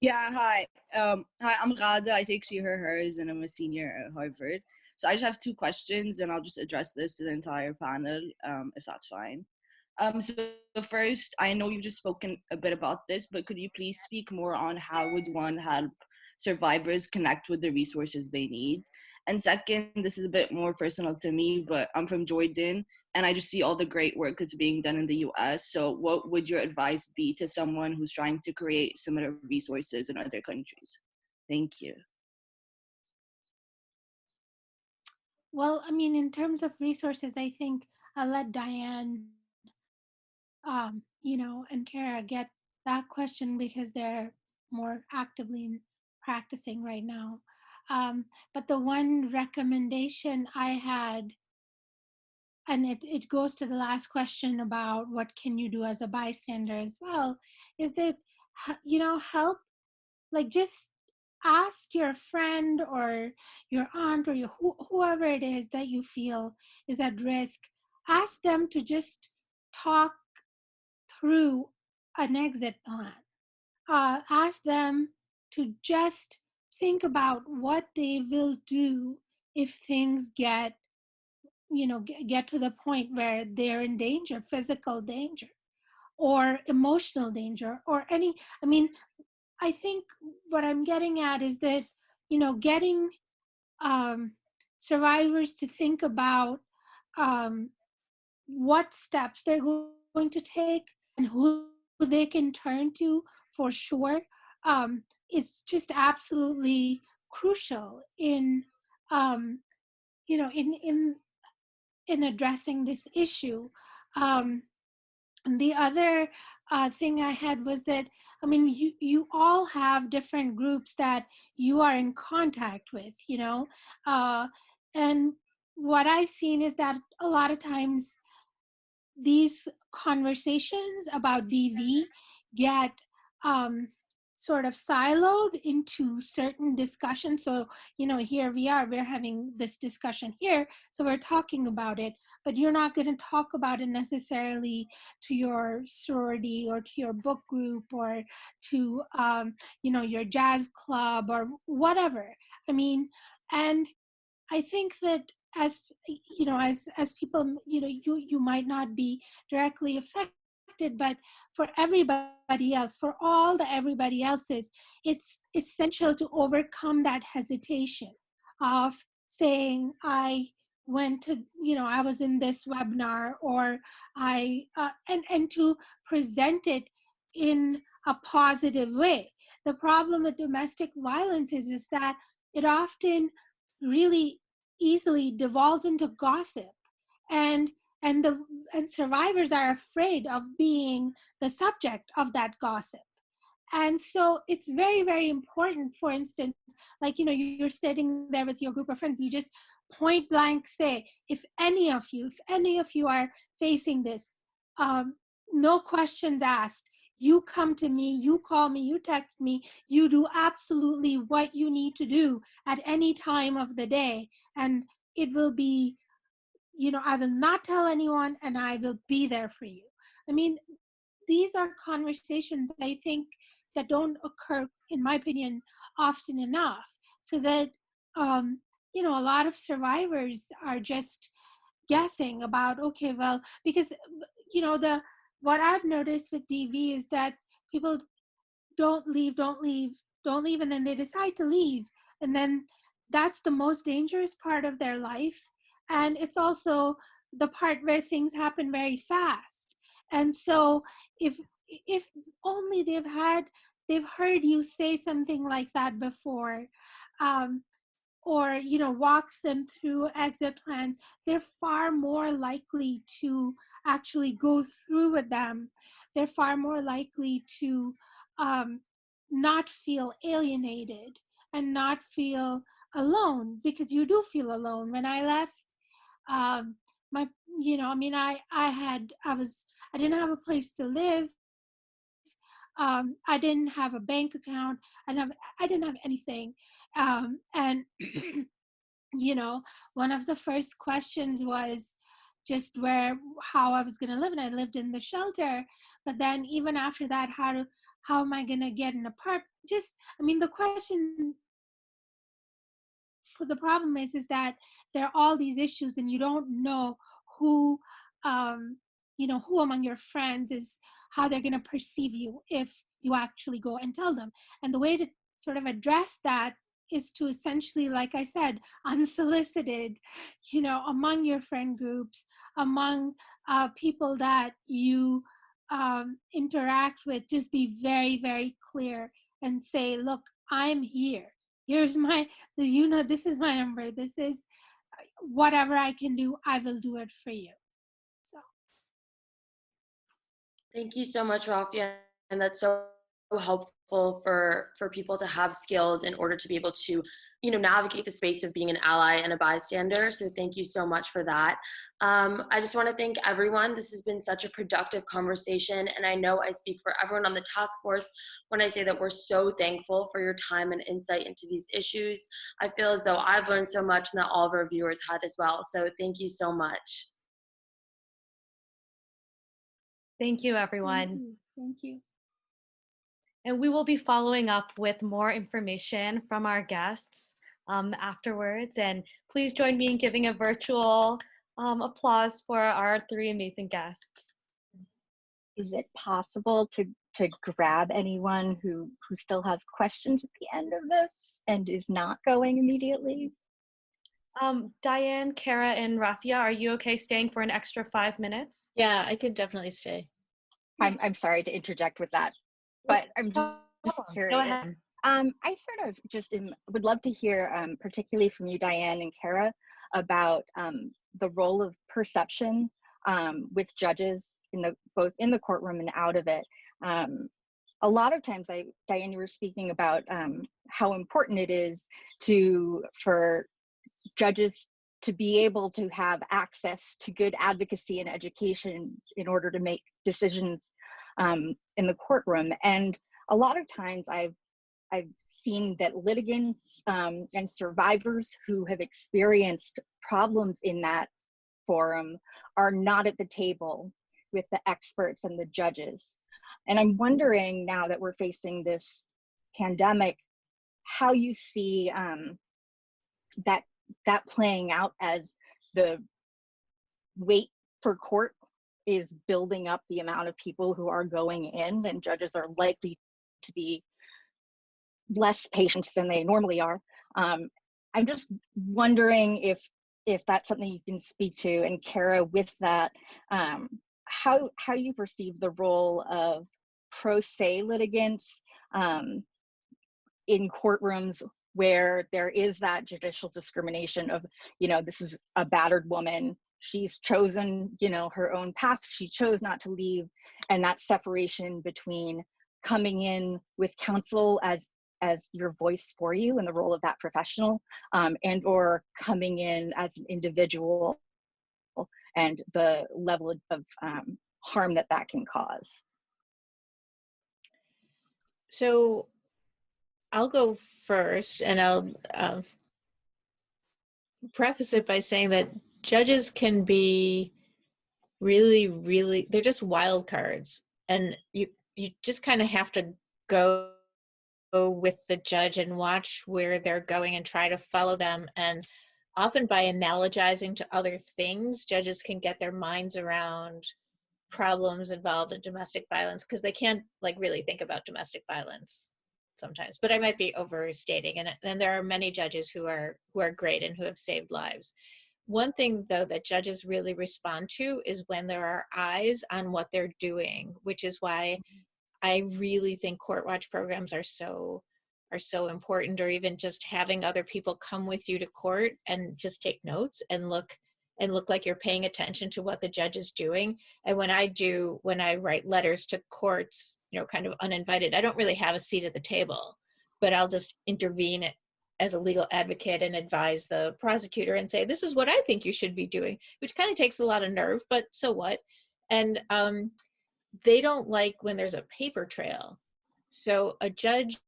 Yeah, hi. Hi, I'm Rada. I take she, her, hers, and I'm a senior at Harvard. So I just have two questions, and I'll just address this to the entire panel, if that's fine. So first, I know you've just spoken a bit about this, but could you please speak more on how would one help survivors connect with the resources they need? And second, this is a bit more personal to me, but I'm from Jordan, and I just see all the great work that's being done in the US. So what would your advice be to someone who's trying to create similar resources in other countries? Thank you. Well, I mean, in terms of resources, I think I'll let Diane, and Kara get that question because they're more actively practicing right now. But the one recommendation I had, and it goes to the last question about what can you do as a bystander as well, is that, help, like, just ask your friend or your aunt or whoever it is that you feel is at risk, ask them to just talk through an exit plan. Ask them to just think about what they will do if things get to the point where they're in danger, physical danger or emotional danger or any. I think what I'm getting at is that, getting survivors to think about what steps they're going to take and who they can turn to for sure, is just absolutely crucial in in addressing this issue. And the other thing I had was that, you all have different groups that you are in contact with, and what I've seen is that a lot of times these conversations about DV get sort of siloed into certain discussions. So, here we're having this discussion here, so we're talking about it, but you're not going to talk about it necessarily to your sorority or to your book group or to, your jazz club or whatever. And I think that as as people, you might not be directly affected, but for everybody else, for all the everybody else's, it's essential to overcome that hesitation of saying, I went to, I was in this webinar, or and to present it in a positive way. The problem with domestic violence is that it often really easily devolves into gossip, and survivors are afraid of being the subject of that gossip. And so it's very, very important, for instance, like, you're sitting there with your group of friends, you just point blank say, if any of you are facing this, no questions asked, you come to me, you call me, you text me, you do absolutely what you need to do at any time of the day. And it will be, I will not tell anyone, and I will be there for you. These are conversations, I think, that don't occur, in my opinion, often enough. So that, a lot of survivors are just guessing about, okay, well, because, what I've noticed with DV is that people don't leave, and then they decide to leave. And then that's the most dangerous part of their life. And it's also the part where things happen very fast. And so if only they've heard you say something like that before, or walk them through exit plans, they're far more likely to actually go through with them. They're far more likely to not feel alienated and not feel alone, because you do feel alone. When I left, my I didn't have a place to live. I didn't have a bank account. I didn't have anything. And one of the first questions was just how I was going to live, and I lived in the shelter. But then even after that, how am I going to get an apartment? The question for the problem is that there are all these issues, and you don't know who among your friends is, how they're going to perceive you if you actually go and tell them. And the way to sort of address that is to essentially, like I said, unsolicited, among your friend groups, among people that you interact with, just be very, very clear and say, look, I'm here. Here's this is my number. This is whatever I can do, I will do it for you. So. Thank you so much, Rafia. And that's so helpful for people to have skills in order to be able to, navigate the space of being an ally and a bystander. So thank you so much for that. I just want to thank everyone. This has been such a productive conversation. And I know I speak for everyone on the task force when I say that we're so thankful for your time and insight into these issues. I feel as though I've learned so much and that all of our viewers had as well. So thank you so much. Thank you, everyone. Thank you. Thank you. And we will be following up with more information from our guests afterwards. And please join me in giving a virtual applause for our three amazing guests. Is it possible to grab anyone who still has questions at the end of this and is not going immediately? Diane, Kara, and Rafia, are you okay staying for an extra 5 minutes? Yeah, I could definitely stay. I'm sorry to interject with that, but I'm just curious. Go ahead. I sort of just would love to hear, particularly from you, Diane and Kara, about the role of perception with judges both in the courtroom and out of it. A lot of times, Diane, you were speaking about how important it is for judges to be able to have access to good advocacy and education in order to make decisions in the courtroom. And a lot of times I've seen that litigants and survivors who have experienced problems in that forum are not at the table with the experts and the judges. And I'm wondering, now that we're facing this pandemic, how you see that playing out as the wait for court is building up the amount of people who are going in, and judges are likely to be less patient than they normally are. I'm just wondering if that's something you can speak to. And Kara, with that, how you perceive the role of pro se litigants in courtrooms where there is that judicial discrimination of, this is a battered woman, she's chosen, her own path, she chose not to leave, and that separation between coming in with counsel as your voice for you and the role of that professional, and or coming in as an individual and the level of harm that can cause. So I'll go first, and I'll preface it by saying that judges can be really, they're just wild cards, and you just kind of have to go with the judge and watch where they're going and try to follow them. And often by analogizing to other things, judges can get their minds around problems involved in domestic violence, because they can't really think about domestic violence sometimes. But I might be overstating, and there are many judges who are great and who have saved lives. One thing, though, that judges really respond to is when there are eyes on what they're doing, which is why I really think court watch programs are so important, or even just having other people come with you to court and just take notes and look like you're paying attention to what the judge is doing. And when I write letters to courts, kind of uninvited, I don't really have a seat at the table, but I'll just intervene as a legal advocate and advise the prosecutor and say, this is what I think you should be doing, which kind of takes a lot of nerve, but so what? And they don't like when there's a paper trail. So a judge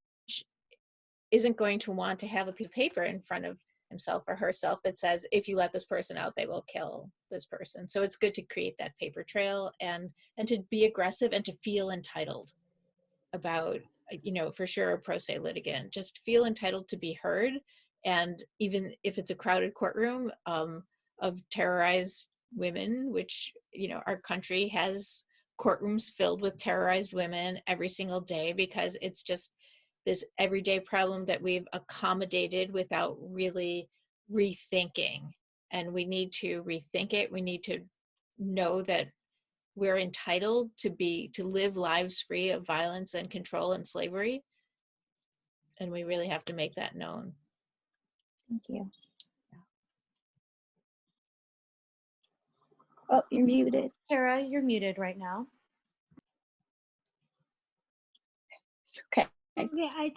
isn't going to want to have a piece of paper in front of himself or herself that says, if you let this person out, they will kill this person. So it's good to create that paper trail and to be aggressive and to feel entitled about, for sure, a pro se litigant, just feel entitled to be heard. And even if it's a crowded courtroom of terrorized women, which, our country has courtrooms filled with terrorized women every single day, because it's just this everyday problem that we've accommodated without really rethinking. And we need to rethink it. We need to know that we're entitled to live lives free of violence and control and slavery. And we really have to make that known. Thank you. Oh, you're muted. Kara, you're muted right now. Okay. Okay,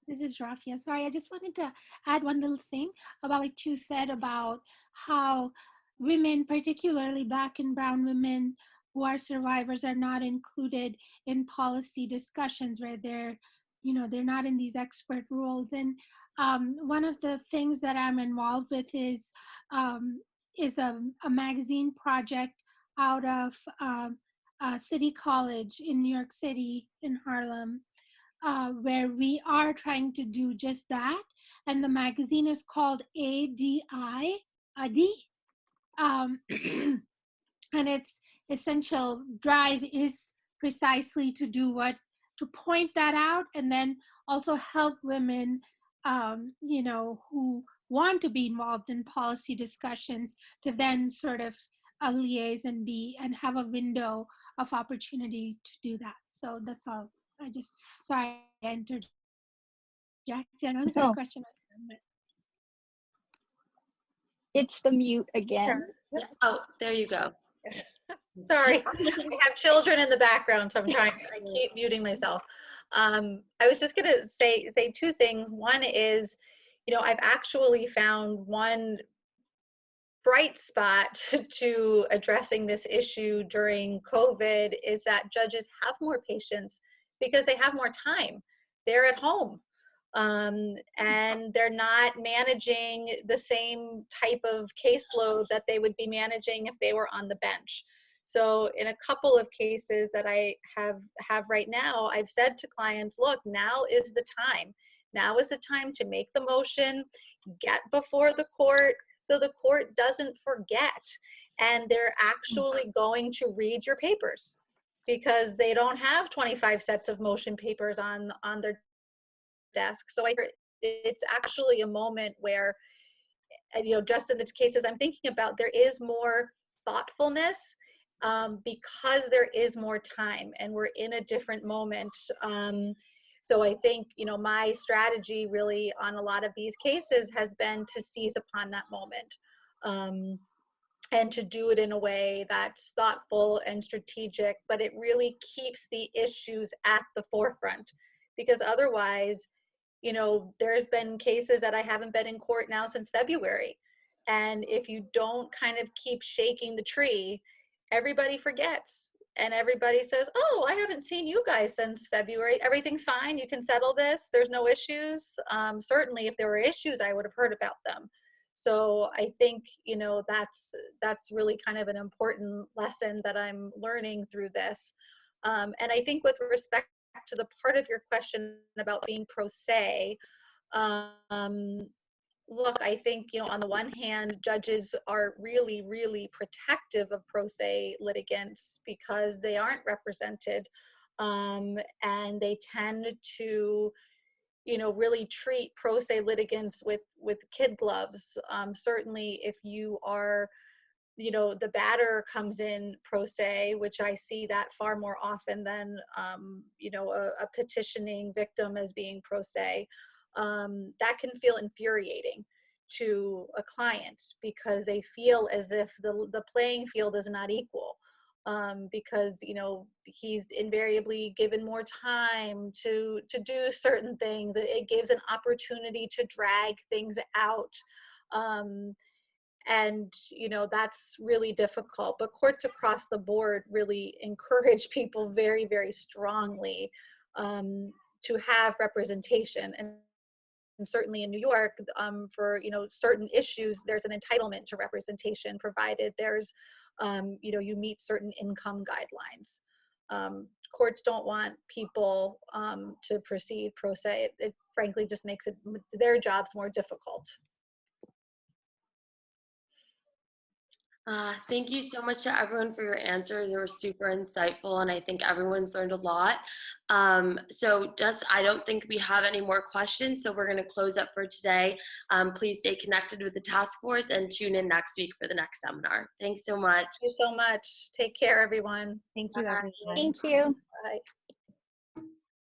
this is Rafia. Sorry, I just wanted to add one little thing about what you said about how women, particularly Black and brown women who are survivors, are not included in policy discussions where they're not in these expert roles. And one of the things that I'm involved with is a magazine project out of City College in New York City, in Harlem, where we are trying to do just that. And the magazine is called ADI, ADI. And its essential drive is precisely to do what, to point that out, and then also help women, you know, who want to be involved in policy discussions to then sort of liaise and have a window of opportunity to do that. So that's all. Sorry, I interjected. I know the question was done, but. It's the mute again. Yeah. Oh, there you go. Yes. Sorry, I have children in the background, so I keep muting myself. I was just gonna say two things. One is, you know, I've actually found one bright spot to addressing this issue during COVID is that judges have more patience because they have more time. They're at home. And they're not managing the same type of caseload that they would be managing if they were on the bench. So in a couple of cases that I have right now, I've said to clients, look, now is the time. Now is the time to make the motion, get before the court so the court doesn't forget. And they're actually going to read your papers because they don't have 25 sets of motion papers on their desk. So it's actually a moment where, you know, just in the cases I'm thinking about, there is more thoughtfulness because there is more time and we're in a different moment. So I think, you know, my strategy really on a lot of these cases has been to seize upon that moment and to do it in a way that's thoughtful and strategic, but it really keeps the issues at the forefront. Because otherwise, you know, there's been cases that I haven't been in court now since February. And if you don't kind of keep shaking the tree, everybody forgets. And everybody says, oh, I haven't seen you guys since February. Everything's fine. You can settle this. There's no issues. Certainly, if there were issues, I would have heard about them. So I think, you know, that's really kind of an important lesson that I'm learning through this. And I think with respect to the part of your question about being pro se, look, I think, you know, on the one hand, judges are really, really protective of pro se litigants because they aren't represented, and they tend to, you know, really treat pro se litigants with kid gloves. Certainly if you are, you know, the batter comes in pro se, which I see that far more often than, you know, a petitioning victim as being pro se. That can feel infuriating to a client because they feel as if the playing field is not equal. Because, you know, he's invariably given more time to do certain things. It gives an opportunity to drag things out. And, you know, that's really difficult. But courts across the board really encourage people very, very strongly to have representation. And certainly in New York, for, you know, certain issues, there's an entitlement to representation provided there's, you know, you meet certain income guidelines. Courts don't want people to proceed pro se. It frankly just makes their jobs more difficult. Thank you so much to everyone for your answers. They were super insightful, and I think everyone's learned a lot. So I don't think we have any more questions, so we're going to close up for today. Please stay connected with the task force and tune in next week for the next seminar. Thanks so much. Thank you so much. Take care, everyone. Thank you, everyone. Thank you. Bye.